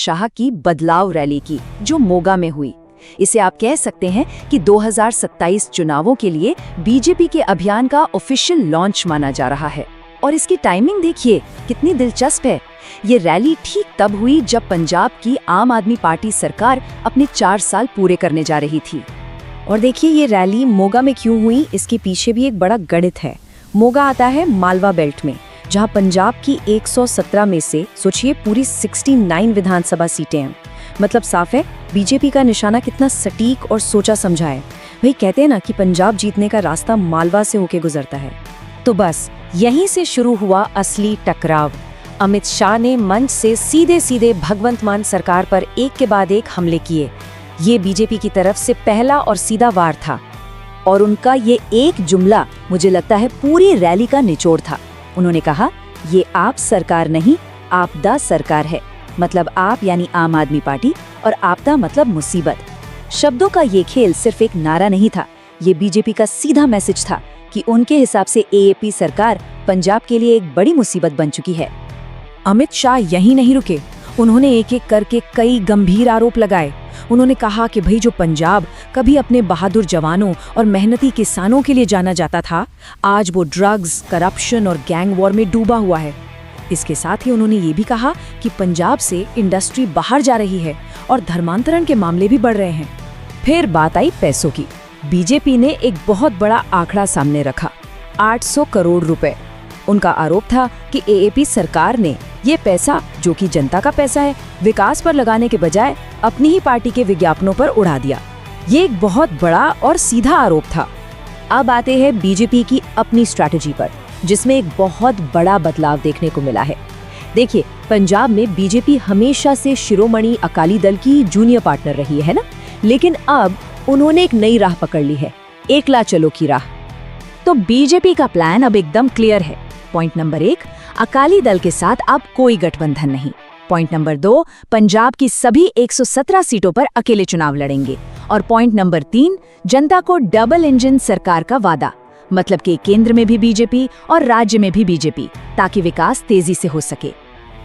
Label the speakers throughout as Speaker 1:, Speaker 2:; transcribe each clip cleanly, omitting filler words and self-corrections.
Speaker 1: शाह की बदलाव रैली की जो मोगा में हुई। इसे आप कह सकते हैं कि 2027 चुनावों के लिए बीजेपी के अभियान का ऑफिशियल लॉन्च माना जा रहा है। और इसकी टाइमिंग देखिए कितनी दिलचस्प है। ये रैली ठीक तब हुई जब पंजाब की आम आदमी पार्टी सरकार अपने 4 साल पूरे करने जा रही थी।
Speaker 2: और देखिए ये रैली मोगा में क्यों हुई, इसके पीछे भी एक बड़ा गणित है। मोगा आता है मालवा बेल्ट में, जहां पंजाब की 117 में से सोचिए पूरी 69 विधानसभा सीटें हैं। मतलब साफ है बीजेपी का निशाना कितना सटीक और सोचा समझा है। वही कहते हैं ना कि पंजाब जीतने का रास्ता मालवा से होके गुजरता है। तो बस यहीं से शुरू हुआ असली टकराव। अमित शाह ने मंच से सीधे सीधे भगवंत मान सरकार पर एक के बाद एक हमले किए। ये बीजेपी की तरफ से पहला और सीधा वार था।
Speaker 1: और उनका ये एक जुमला मुझे लगता है पूरी रैली का निचोड़ था। उन्होंने कहा, ये आप सरकार नहीं, आपदा सरकार है। मतलब आप यानी आम आदमी पार्टी और आपदा मतलब मुसीबत। शब्दों का ये खेल सिर्फ एक नारा नहीं था, ये बीजेपी का सीधा मैसेज था कि उनके हिसाब से एएपी सरकार पंजाब के लिए एक बड़ी मुसीबत बन चुकी है।
Speaker 2: अमित शाह यहीं नहीं रुके, उन्होंने एक एक करके कई गंभीर आरोप लगाए। उन्होंने कहा कि भाई जो पंजाब कभी अपने बहादुर जवानों और मेहनती किसानों के लिए जाना जाता था, आज वो ड्रग्स, करप्शन और गैंग वॉर में डूबा हुआ है। इसके साथ ही उन्होंने ये भी कहा कि पंजाब से इंडस्ट्री बाहर जा रही है और धर्मांतरण के मामले भी बढ़ रहे हैं।
Speaker 1: फिर बात आई पैसों की। बीजेपी ने एक बहुत बड़ा आंकड़ा सामने रखा, 800 करोड़ रुपए। उनका आरोप था कि एएपी सरकार ने ये पैसा, जो कि जनता का पैसा है, विकास पर लगाने के बजाय अपनी ही पार्टी के विज्ञापनों पर उड़ा दिया। ये एक बहुत बड़ा और सीधा आरोप था। अब आते हैं बीजेपी की अपनी स्ट्रैटेजी पर, जिसमें एक बहुत बड़ा बदलाव देखने को मिला है। देखिए, पंजाब में बीजेपी हमेशा से शिरोमणि अकाली दल की जूनियर पार्टनर रही है ना, लेकिन अब उन्होंने एक नई राह पकड़ ली है, एकला चलो की राह। तो बीजेपी का प्लान अब एकदम क्लियर है। पॉइंट नंबर 1, अकाली दल के साथ अब कोई गठबंधन नहीं। पॉइंट नंबर 2, पंजाब की सभी 117 सीटों पर अकेले चुनाव लड़ेंगे। और पॉइंट नंबर 3, जनता को डबल इंजन सरकार का वादा, मतलब कि केंद्र में भी बीजेपी और राज्य में भी बीजेपी, ताकि विकास तेजी से हो सके।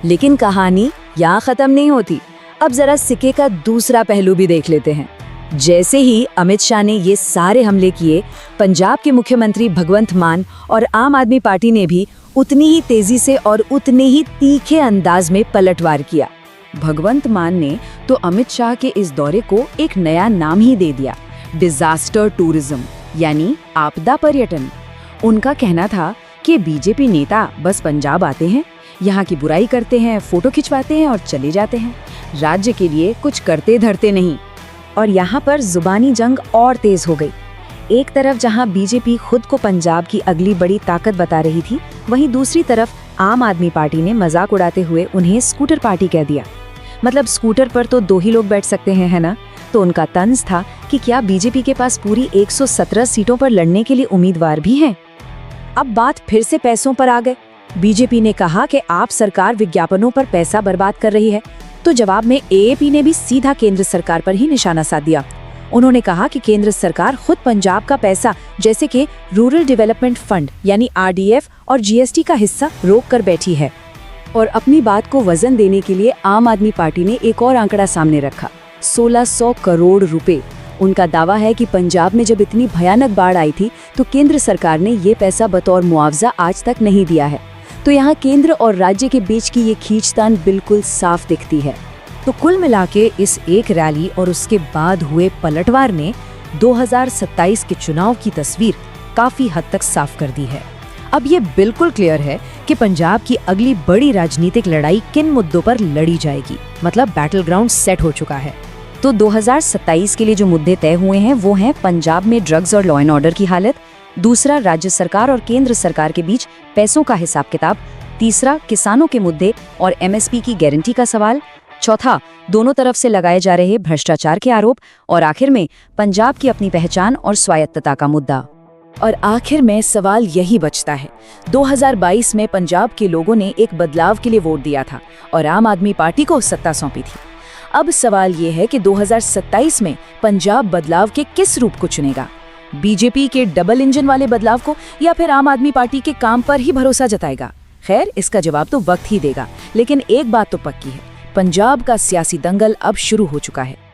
Speaker 1: लेकिन कहानी यहाँ खत्म नहीं होती। अब जरा सिक्के का दूसरा पहलू भी देख लेते हैं। जैसे ही अमित शाह ने ये सारे हमले किए, पंजाब के मुख्यमंत्री भगवंत मान और आम आदमी पार्टी ने भी उतनी ही तेजी से और उतने ही तीखे अंदाज में पलटवार किया। भगवंत मान ने तो अमित शाह के इस दौरे को एक नया नाम ही दे दिया, डिजास्टर टूरिज्म, यानी आपदा पर्यटन। उनका कहना था कि बीजेपी नेता बस पंजाब आते हैं, यहाँ की बुराई करते हैं, फोटो खिंचवाते हैं और चले जाते हैं, राज्य के लिए कुछ करते धरते नहीं। और यहाँ पर जुबानी जंग और तेज हो गई। एक तरफ जहाँ बीजेपी खुद को पंजाब की अगली बड़ी ताकत बता रही थी, वहीं दूसरी तरफ आम आदमी पार्टी ने मजाक उड़ाते हुए उन्हें स्कूटर पार्टी कह दिया। मतलब स्कूटर पर तो 2 ही लोग बैठ सकते हैं, है ना? तो उनका तंज था कि क्या बीजेपी के पास पूरी 117 सीटों पर लड़ने के लिए उम्मीदवार भी हैं? अब बात फिर से पैसों पर आ गए। बीजेपी ने कहा कि आप सरकार विज्ञापनों पर पैसा बर्बाद कर रही है। तो जवाब में एएपी ने भी सीधा केंद्र सरकार पर ही निशाना साध दिया। उन्होंने कहा कि केंद्र सरकार खुद पंजाब का पैसा, जैसे कि रूरल डेवलपमेंट फंड यानी आरडीएफ और जीएसटी का हिस्सा रोक कर बैठी है। और अपनी बात को वजन देने के लिए आम आदमी पार्टी ने एक और आंकड़ा सामने रखा, 1600 करोड़ रुपए। उनका दावा है कि पंजाब में जब इतनी भयानक बाढ़ आई थी तो केंद्र सरकार ने ये पैसा बतौर मुआवजा आज तक नहीं दिया है। तो यहाँ केंद्र और राज्य के बीच की ये खींचतान बिल्कुल साफ दिखती है।
Speaker 2: तो कुल मिलाके इस एक रैली और उसके बाद हुए पलटवार ने 2027 के चुनाव की तस्वीर काफी हद तक साफ कर दी है। अब ये बिल्कुल क्लियर है कि पंजाब की अगली बड़ी राजनीतिक लड़ाई किन मुद्दों पर लड़ी जाएगी। मतलब बैटल ग्राउंड सेट हो चुका है।
Speaker 1: तो 2027 के लिए जो मुद्दे तय हुए हैं वो हैं पंजाब में ड्रग्स और लॉ एंड ऑर्डर की हालत, दूसरा राज्य सरकार और केंद्र सरकार के बीच पैसों का हिसाब किताब, तीसरा किसानों के मुद्दे और एमएसपी की गारंटी का सवाल, चौथा दोनों तरफ से लगाए जा रहे भ्रष्टाचार के आरोप, और आखिर में पंजाब की अपनी पहचान और स्वायत्तता का मुद्दा। और आखिर में सवाल यही बचता है, 2022 में पंजाब के लोगों ने एक बदलाव के लिए वोट दिया था और आम आदमी पार्टी को सत्ता सौंपी थी। अब सवाल ये है कि 2027 में पंजाब बदलाव के किस रूप को चुनेगा, बीजेपी के डबल इंजन वाले बदलाव को या फिर आम आदमी पार्टी के काम पर ही भरोसा जताएगा। खैर, इसका जवाब तो वक्त ही देगा, लेकिन एक बात तो पक्की है, पंजाब का सियासी दंगल अब शुरू हो चुका है।